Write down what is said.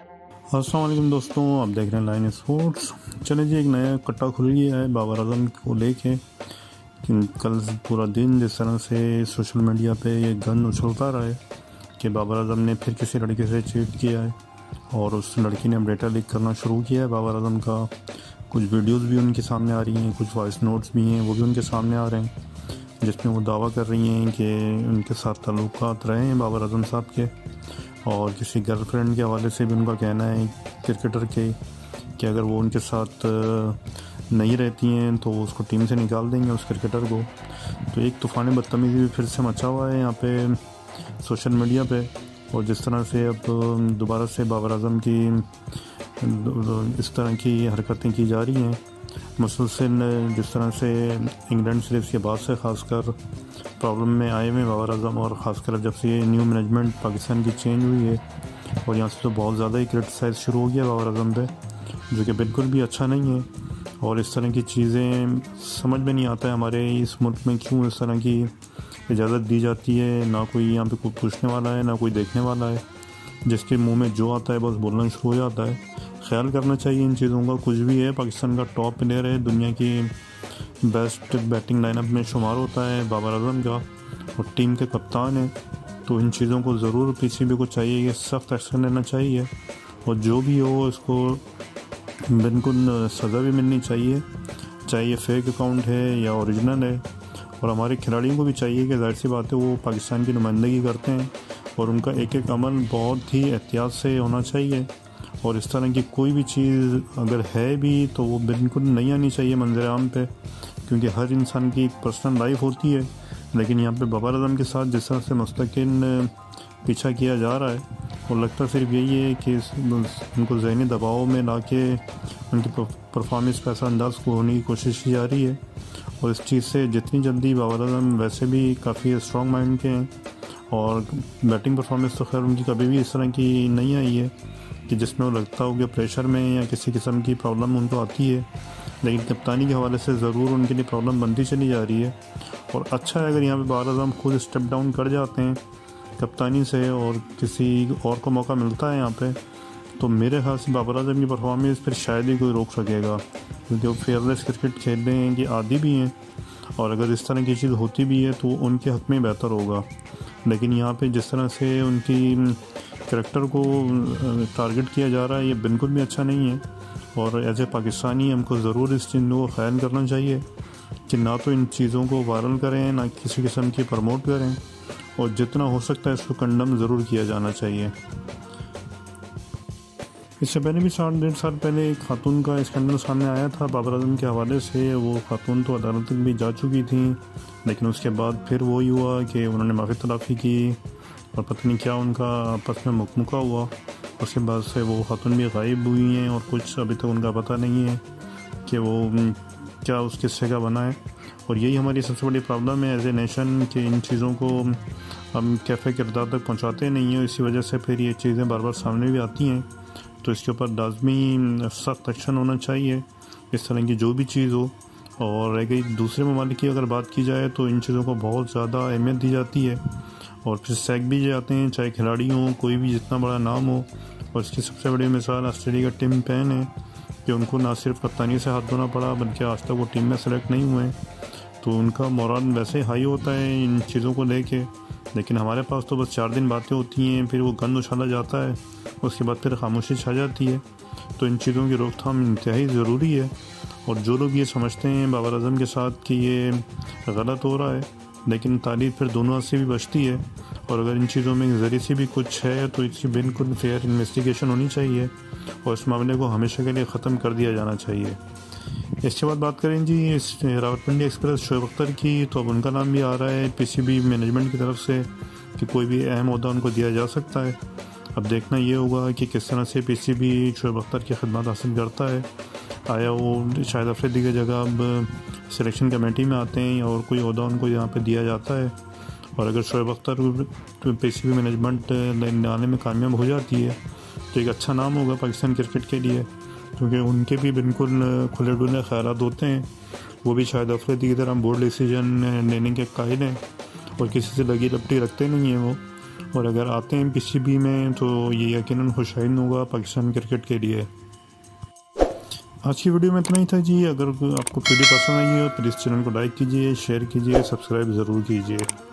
السلام علیکم دوستوں، آپ دیکھ رہے ہیں لائن اسپورٹس۔ چلیں جی، ایک نیا کٹا کھل گیا ہے بابر اعظم کو لے کے۔ کل پورا دن جس طرح سے سوشل میڈیا پہ یہ گند اچھلتا رہا ہے کہ بابر اعظم نے پھر کسی لڑکے سے چیٹ کیا ہے اور اس لڑکی نے ڈیٹا لیک کرنا شروع کیا ہے بابر اعظم کا۔ کچھ ویڈیوز بھی ان کے سامنے آ رہی ہیں، کچھ وائس نوٹس بھی ہیں، وہ بھی ان کے سامنے آ رہے ہیں، جس میں وہ دعویٰ کر رہی ہیں کہ ان کے ساتھ تعلقات رہے ہیں بابر اعظم صاحب کے، اور کسی گرل فرینڈ کے حوالے سے بھی ان کا کہنا ہے کرکٹر کے کہ اگر وہ ان کے ساتھ نہیں رہتی ہیں تو وہ اس کو ٹیم سے نکال دیں گے، اس کرکٹر کو۔ تو ایک طوفان بدتمیزی بھی پھر سے مچا ہوا ہے یہاں پہ سوشل میڈیا پہ، اور جس طرح سے اب دوبارہ سے بابر اعظم کی اس طرح کی حرکتیں کی جا رہی ہیں مسلسل، جس طرح سے انگلینڈ سیریز کے بعد سے خاص کر پرابلم میں آئے ہوئے بابر اعظم، اور خاص کر جب سے یہ نیو مینجمنٹ پاکستان کی چینج ہوئی ہے، اور یہاں سے تو بہت زیادہ ہی کرٹیسائز شروع ہو گیا بابر اعظم پہ، جو کہ بالکل بھی اچھا نہیں ہے۔ اور اس طرح کی چیزیں سمجھ میں نہیں آتا ہے ہمارے اس ملک میں کیوں اس طرح کی اجازت دی جاتی ہے۔ نہ کوئی یہاں پہ کوئی پوچھنے والا ہے، نہ کوئی دیکھنے والا ہے، جس کے منہ میں جو آتا ہے بس بولنا شروع ہو جاتا ہے۔ خیال کرنا چاہیے ان چیزوں کا۔ کچھ بھی ہے، پاکستان کا ٹاپ پلیئر ہے، دنیا کی بیسٹ بیٹنگ لائن اپ میں شمار ہوتا ہے بابر اعظم کا، اور ٹیم کے کپتان ہیں، تو ان چیزوں کو ضرور پی سی بی کو چاہیے کہ سخت ایکشن لینا چاہیے، اور جو بھی ہو اس کو بالکل سزا بھی ملنی چاہیے، چاہے یہ فیک اکاؤنٹ ہے یا اوریجنل ہے۔ اور ہمارے کھلاڑیوں کو بھی چاہیے کہ ظاہر سی بات ہے وہ پاکستان کی نمائندگی کرتے ہیں، اور ان کا ایک ایک عمل بہت ہی احتیاط سے ہونا چاہیے، اور اس طرح کی کوئی بھی چیز اگر ہے بھی تو وہ بالکل نہیں آنی چاہیے منظر عام پہ، کیونکہ ہر انسان کی ایک پرسنل لائف ہوتی ہے۔ لیکن یہاں پہ بابر اعظم کے ساتھ جس طرح سے مستقل پیچھا کیا جا رہا ہے، اور لگتا صرف یہی ہے کہ ان کو ذہنی دباؤ میں لا کے ان کی پرفارمنس پیسہ انداز کو ہونے کی کوشش کی جا رہی ہے، اور اس چیز سے جتنی جلدی بابر اعظم ویسے بھی کافی اسٹرانگ مائنڈ کے ہیں، اور بیٹنگ پرفارمنس تو خیر ان کی کبھی بھی اس طرح کی نہیں آئی ہے کہ جس میں وہ لگتا ہو کہ پریشر میں یا کسی قسم کی پرابلم ان کو آتی ہے، لیکن کپتانی کے حوالے سے ضرور ان کے لیے پرابلم بنتی چلی جا رہی ہے۔ اور اچھا ہے اگر یہاں پہ بابر اعظم خود اسٹیپ ڈاؤن کر جاتے ہیں کپتانی سے، اور کسی اور کو موقع ملتا ہے یہاں پہ، تو میرے خیال سے بابر اعظم کی پرفارمنس پھر شاید ہی کوئی روک سکے گا، کیونکہ وہ فیئر لیس کرکٹ کھیل رہے ہیں کہ عادی بھی ہیں، اور اگر اس طرح کی چیز ہوتی بھی ہے تو ان کے حق میں بہتر ہوگا۔ لیکن یہاں پہ جس طرح سے ان کی کریکٹر کو ٹارگٹ کیا جا رہا ہے، یہ بالکل بھی اچھا نہیں ہے، اور ایز اے پاکستانی ہم کو ضرور اس چیز کو خیال کرنا چاہیے کہ نہ تو ان چیزوں کو وائرل کریں، نہ کسی قسم کی پروموٹ کریں، اور جتنا ہو سکتا ہے اس کو کنڈم ضرور کیا جانا چاہیے۔ اس سے پہلے بھی 1.5 سال پہلے ایک خاتون کا اسکینڈل سامنے آیا تھا بابر اعظم کے حوالے سے، وہ خاتون تو عدالت تک بھی جا چکی تھیں، لیکن اس کے بعد پھر وہی ہوا کہ انہوں نے معافی تلافی کی، اور پتہ نہیں کیا ان کا آپس میں مکمکہ ہوا، اس کے بعد سے وہ خاتون بھی غائب ہوئی ہیں، اور کچھ ابھی تک ان کا پتہ نہیں ہے کہ وہ کیا اس قصے کا بنا ہے۔ اور یہی ہماری سب سے بڑی پرابلم ہے ایز اے نیشن کہ ان چیزوں کو ہم کیفے کردار تک پہنچاتے نہیں ہیں، اسی وجہ سے پھر یہ چیزیں بار بار سامنے بھی آتی ہیں۔ تو اس کے اوپر لازمی سخت ایکشن ہونا چاہیے اس طرح کی جو بھی چیز ہو۔ اور رہ گئی دوسرے ممالک کی اگر بات کی جائے تو ان چیزوں کو بہت زیادہ اہمیت دی جاتی ہے، اور پھر سیک بھی جاتے ہیں، چاہے کھلاڑی ہوں، کوئی بھی جتنا بڑا نام ہو۔ اور اس کی سب سے بڑی مثال آسٹریلیا کا ٹیم پین ہے کہ ان کو نہ صرف کپتانی سے ہاتھ دھونا پڑا بلکہ آج تک وہ ٹیم میں سلیکٹ نہیں ہوئے، تو ان کا مورال ویسے ہائی ہوتا ہے ان چیزوں کو لے کے۔ لیکن ہمارے پاس تو بس 4 دن باتیں ہوتی ہیں، پھر وہ گند اچھالا جاتا ہے، اس کے بعد پھر خاموشی چھا جاتی ہے۔ تو ان چیزوں کی روک تھام انتہائی ضروری ہے، اور جو لوگ یہ سمجھتے ہیں بابر اعظم کے ساتھ کہ یہ غلط ہو رہا ہے، لیکن تعریف پھر دونوں سے بھی بچتی ہے، اور اگر ان چیزوں میں ذریعے سے بھی کچھ ہے تو اس کی بالکل فیئر انویسٹیگیشن ہونی چاہیے، اور اس معاملے کو ہمیشہ کے لیے ختم کر دیا جانا چاہیے۔ اس کے بعد بات کریں جی اس راولپنڈی ایکسپریس شعیب اختر کی، تو اب ان کا نام بھی آ رہا ہے پی سی بی مینجمنٹ کی طرف سے کہ کوئی بھی اہم عہدہ ان کو دیا جا سکتا ہے۔ اب دیکھنا یہ ہوگا کہ کس طرح سے پی سی بی شعیب اختر کی خدمات حاصل کرتا ہے، آیا وہ شاہد افریدی کی جگہ اب سلیکشن کمیٹی میں آتے ہیں اور کوئی عہدہ ان کو یہاں پہ دیا جاتا ہے، اور اگر شعیب اختر پی سی بی مینجمنٹ لانے میں کامیاب ہو جاتی ہے تو ایک اچھا نام ہوگا پاکستان کرکٹ کے لیے، کیونکہ ان کے بھی بالکل کھلے ڈلے خیالات ہوتے ہیں، وہ بھی شاہد افریدی کی طرح بورڈ ڈیسیجن لینے کے قائل ہیں، اور کسی سے لگی لپٹی رکھتے نہیں ہیں وہ، اور اگر آتے ہیں پی سی بی میں تو یہ یقیناً خوشائن ہوگا پاکستان کرکٹ کے لیے۔ آج کی ویڈیو میں اتنا ہی تھا جی۔ اگر آپ کو ویڈیو پسند آئی ہو پلیز چینل کو لائک کیجیے، شیئر کیجیے، سبسکرائب ضرور کیجیے۔